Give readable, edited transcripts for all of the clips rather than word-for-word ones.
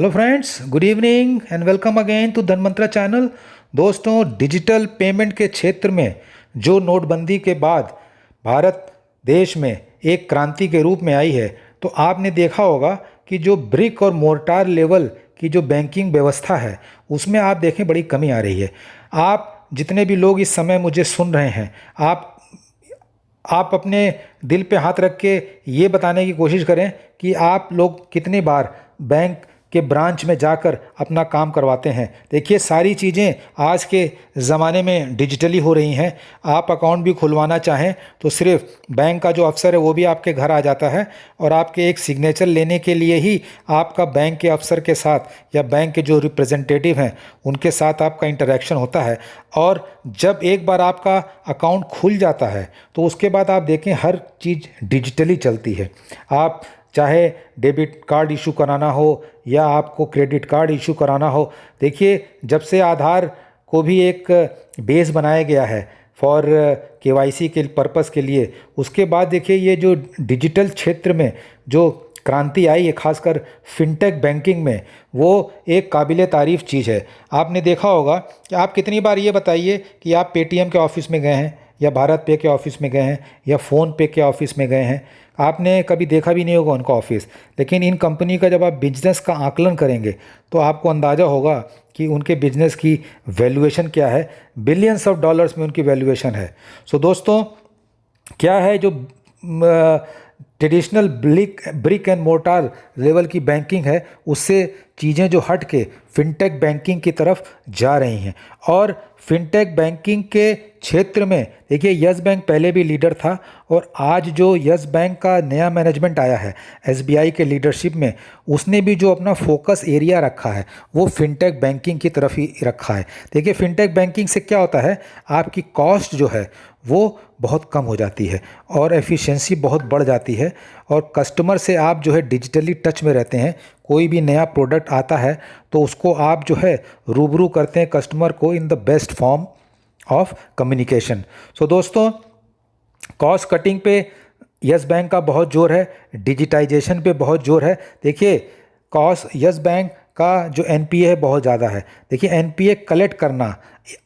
Hello friends, good evening and welcome again to Dhanmantra channel. दोस्तों, digital payment के क्षेत्र में जो नोटबंदी के बाद भारत देश में एक क्रांति के रूप में आई है, तो आपने देखा होगा कि जो ब्रिक और मोर्टार लेवल की जो बैंकिंग व्यवस्था है उसमें आप देखें बड़ी कमी आ रही है। आप जितने भी लोग इस समय मुझे सुन रहे हैं, आप अपने दिल पे हाथ रख के ये बताने की कोशिश करें कि आप लोग कितनी बार बैंक के ब्रांच में जाकर अपना काम करवाते हैं। देखिए, सारी चीज़ें आज के ज़माने में डिजिटली हो रही हैं। आप अकाउंट भी खुलवाना चाहें तो सिर्फ बैंक का जो अफसर है वो भी आपके घर आ जाता है और आपके एक सिग्नेचर लेने के लिए ही आपका बैंक के अफसर के साथ या बैंक के जो रिप्रेजेंटेटिव हैं उनके साथ आपका इंटरेक्शन होता है। और जब एक बार आपका अकाउंट खुल जाता है तो उसके बाद आप देखें हर चीज़ डिजिटली चलती है। आप चाहे डेबिट कार्ड इशू कराना हो या आपको क्रेडिट कार्ड इशू कराना हो, देखिए जब से आधार को भी एक बेस बनाया गया है फॉर केवाईसी के पर्पस के लिए, उसके बाद देखिए ये जो डिजिटल क्षेत्र में जो क्रांति आई है खासकर फिनटेक बैंकिंग में, वो एक काबिले तारीफ़ चीज़ है। आपने देखा होगा कि आप कितनी बार ये बताइए कि आप पेटीएम के ऑफिस में गए हैं या भारत पे के ऑफिस में गए हैं या फ़ोन पे के ऑफिस में गए हैं, आपने कभी देखा भी नहीं होगा उनका ऑफिस। लेकिन इन कंपनी का जब आप बिजनेस का आकलन करेंगे तो आपको अंदाज़ा होगा कि उनके बिजनेस की वैल्यूएशन क्या है। बिलियंस ऑफ डॉलर्स में उनकी वैल्यूएशन है। सो दोस्तों, क्या है जो traditional brick and mortar level की बैंकिंग है, उससे चीज़ें जो हट के फिनटेक बैंकिंग की तरफ जा रही हैं। और फिनटेक बैंकिंग के क्षेत्र में देखिए यस बैंक पहले भी लीडर था और आज जो यस बैंक का नया मैनेजमेंट आया है एसबीआई के लीडरशिप में, उसने भी जो अपना फोकस एरिया रखा है वो फिनटेक बैंकिंग की तरफ ही रखा है। देखिए, फिनटेक बैंकिंग से क्या होता है, आपकी कॉस्ट जो है वो बहुत कम हो जाती है और एफिशिएंसी बहुत बढ़ जाती है और कस्टमर से आप जो है डिजिटली टच में रहते हैं। कोई भी नया प्रोडक्ट आता है तो उसको आप जो है रूबरू करते हैं कस्टमर को in the best form of communication. So दोस्तों, कॉस्ट कटिंग पे यस बैंक का बहुत जोर है, डिजिटाइजेशन पे बहुत जोर है। देखिए, यस बैंक का जो एनपीए है बहुत ज़्यादा है। देखिए, एनपीए कलेक्ट करना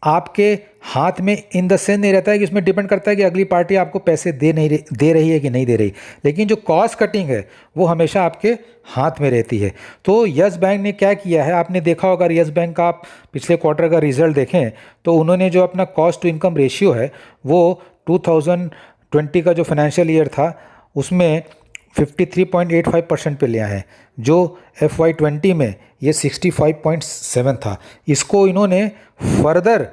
आपके हाथ में इन द सेंस नहीं रहता है कि उसमें डिपेंड करता है कि अगली पार्टी आपको पैसे दे रही है कि नहीं दे रही, लेकिन जो कॉस्ट कटिंग है वो हमेशा आपके हाथ में रहती है। तो यस बैंक ने क्या किया है, आपने देखा होगा यस बैंक का आप पिछले क्वार्टर का रिजल्ट देखें तो उन्होंने जो अपना कॉस्ट टू इनकम रेशियो है वो 2020 का जो फाइनेंशियल ईयर था उसमें 53.85% पे लिया है, जो FY20 में ये 65.7 था। इसको इन्होंने फर्दर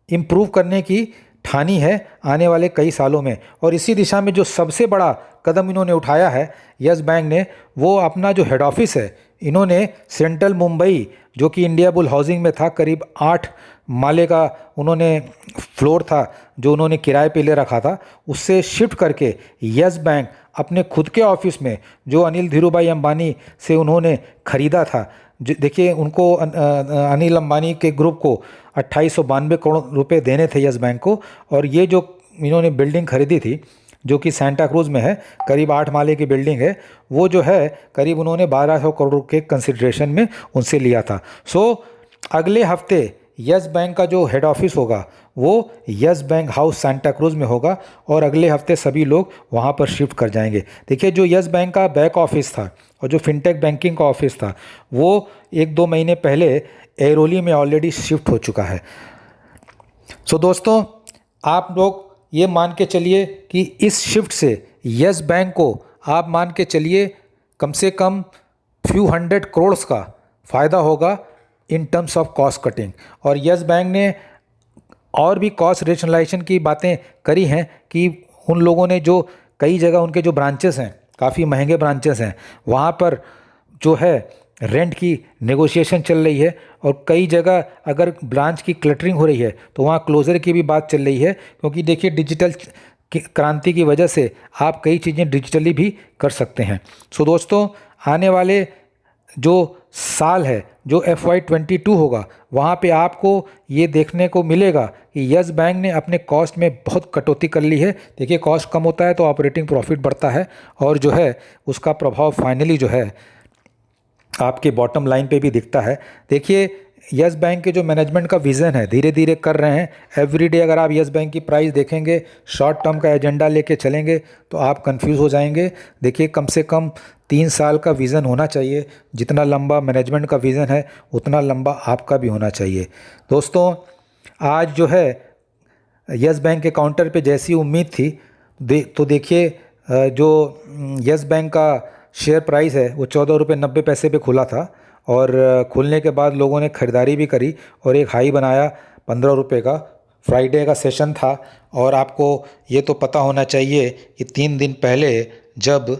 इम्प्रूव करने की ठानी है आने वाले कई सालों में। और इसी दिशा में जो सबसे बड़ा कदम इन्होंने उठाया है यस बैंक ने, वो अपना जो हेड ऑफिस है इन्होंने सेंट्रल मुंबई, जो कि इंडिया बुल हाउसिंग में था, करीब 8 माले का उन्होंने फ्लोर था जो उन्होंने किराए पे ले रखा था, उससे शिफ्ट करके यस बैंक अपने खुद के ऑफिस में जो अनिल धीरूभाई अंबानी से उन्होंने ख़रीदा था, देखिए उनको अनिल अंबानी के ग्रुप को 2892 करोड़ रुपए देने थे यस बैंक को, और ये जो इन्होंने बिल्डिंग खरीदी थी जो कि सेंटा क्रूज में है, करीब 8 माले की बिल्डिंग है, वो जो है करीब उन्होंने 1200 करोड़ के कंसिडरेशन में उनसे लिया था। सो अगले हफ्ते यस बैंक का जो हेड ऑफिस होगा वो yes bank house Santa cruise में होगा और अगले हफ्ते सभी लोग वहाँ पर शिफ्ट कर जाएंगे। देखिए, जो यस बैंक का बैक ऑफिस था और जो फिनटेक बैंकिंग का ऑफिस था वो 1-2 महीने पहले एरोली में ऑलरेडी शिफ्ट हो चुका है। सो दोस्तों, आप लोग ये मान के चलिए कि इस शिफ्ट से यस बैंक को आप मान के चलिए कम से कम फ्यू 100 करोड़ का फ़ायदा होगा in terms of cost cutting. और यस बैंक ने और भी कॉस्ट रेशनलाइजेशन की बातें करी हैं कि उन लोगों ने जो कई जगह उनके जो ब्रांचेस हैं, काफ़ी महंगे ब्रांचेस हैं, वहाँ पर जो है रेंट की नेगोशिएशन चल रही है और कई जगह अगर ब्रांच की क्लटरिंग हो रही है तो वहाँ क्लोज़र की भी बात चल रही है, क्योंकि देखिए डिजिटल क्रांति की वजह से आप कई चीज़ें डिजिटली भी कर सकते हैं। सो दोस्तों, आने वाले जो साल है जो FY22 होगा, वहाँ पे आपको ये देखने को मिलेगा कि यस बैंक ने अपने कॉस्ट में बहुत कटौती कर ली है। देखिए, कॉस्ट कम होता है तो ऑपरेटिंग प्रॉफिट बढ़ता है और जो है उसका प्रभाव फाइनली जो है आपके बॉटम लाइन पे भी दिखता है। देखिए यस बैंक के जो मैनेजमेंट का विज़न है धीरे धीरे कर रहे हैं। एवरीडे अगर आप यस बैंक की प्राइस देखेंगे, शॉर्ट टर्म का एजेंडा लेके चलेंगे तो आप कंफ्यूज हो जाएंगे। देखिए कम से कम 3 साल का विज़न होना चाहिए। जितना लंबा मैनेजमेंट का विज़न है उतना लंबा आपका भी होना चाहिए। दोस्तों आज जो है यस बैंक के काउंटर पे जैसी उम्मीद थी तो देखिए जो यस बैंक का शेयर प्राइस है वो 14 रुपये 90 पैसे पे खुला था और खुलने के बाद लोगों ने ख़रीदारी भी करी और एक हाई बनाया 15 रुपये का। फ्राइडे का सेशन था और आपको ये तो पता होना चाहिए कि 3 दिन पहले जब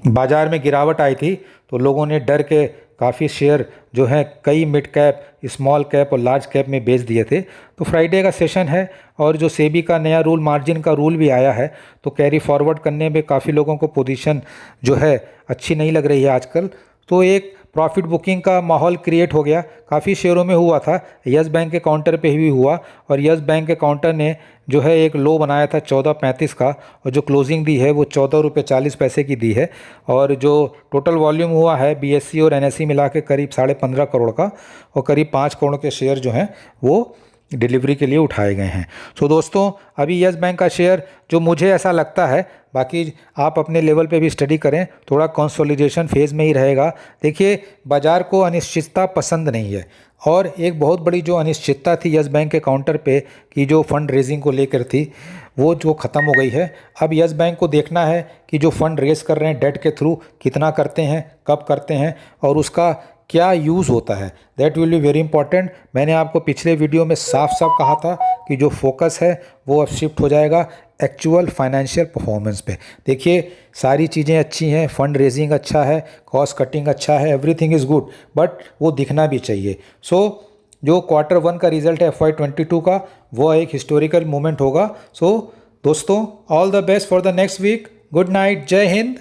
बाज़ार में गिरावट आई थी तो लोगों ने डर के काफ़ी शेयर जो हैं कई मिड कैप, स्मॉल कैप और लार्ज कैप में बेच दिए थे। तो फ्राइडे का सेशन है और जो सेबी का नया रूल, मार्जिन का रूल भी आया है, तो कैरी फॉरवर्ड करने में काफ़ी लोगों को पोजीशन जो है अच्छी नहीं लग रही है आजकल। तो एक प्रॉफिट बुकिंग का माहौल क्रिएट हो गया। काफ़ी शेयरों में हुआ था, यस बैंक के काउंटर पे भी हुआ और यस बैंक के काउंटर ने जो है एक लो बनाया था 14.35 का और जो क्लोजिंग दी है वो 14 रुपये 40 पैसे की दी है। और जो टोटल वॉल्यूम हुआ है बीएससी और एनएसई मिला के करीब 15.5 करोड़ का और करीब 5 करोड़ के शेयर जो हैं वो डिलीवरी के लिए उठाए गए हैं। सो दोस्तों अभी यस बैंक का शेयर जो मुझे ऐसा लगता है, बाकी आप अपने लेवल पे भी स्टडी करें, थोड़ा कंसोलिडेशन फेज़ में ही रहेगा। देखिए बाज़ार को अनिश्चितता पसंद नहीं है और एक बहुत बड़ी जो अनिश्चितता थी यस बैंक के काउंटर पे कि जो फंड रेजिंग को लेकर थी वो जो ख़त्म हो गई है। अब यस बैंक को देखना है कि जो फंड रेज़ कर रहे हैं डेट के थ्रू कितना करते हैं, कब करते हैं और उसका क्या यूज़ होता है, that will be very important. मैंने आपको पिछले वीडियो में साफ साफ कहा था कि जो फोकस है वो अब शिफ्ट हो जाएगा एक्चुअल फाइनेंशियल परफॉर्मेंस पे। देखिए सारी चीज़ें अच्छी हैं, फंड रेजिंग अच्छा है, कॉस्ट कटिंग अच्छा है, एवरीथिंग इज़ गुड, बट वो दिखना भी चाहिए। सो जो Q1 का रिजल्ट है FY22 का वो एक हिस्टोरिकल मोमेंट होगा। सो दोस्तों all the best for the next week. Good night, जय हिंद।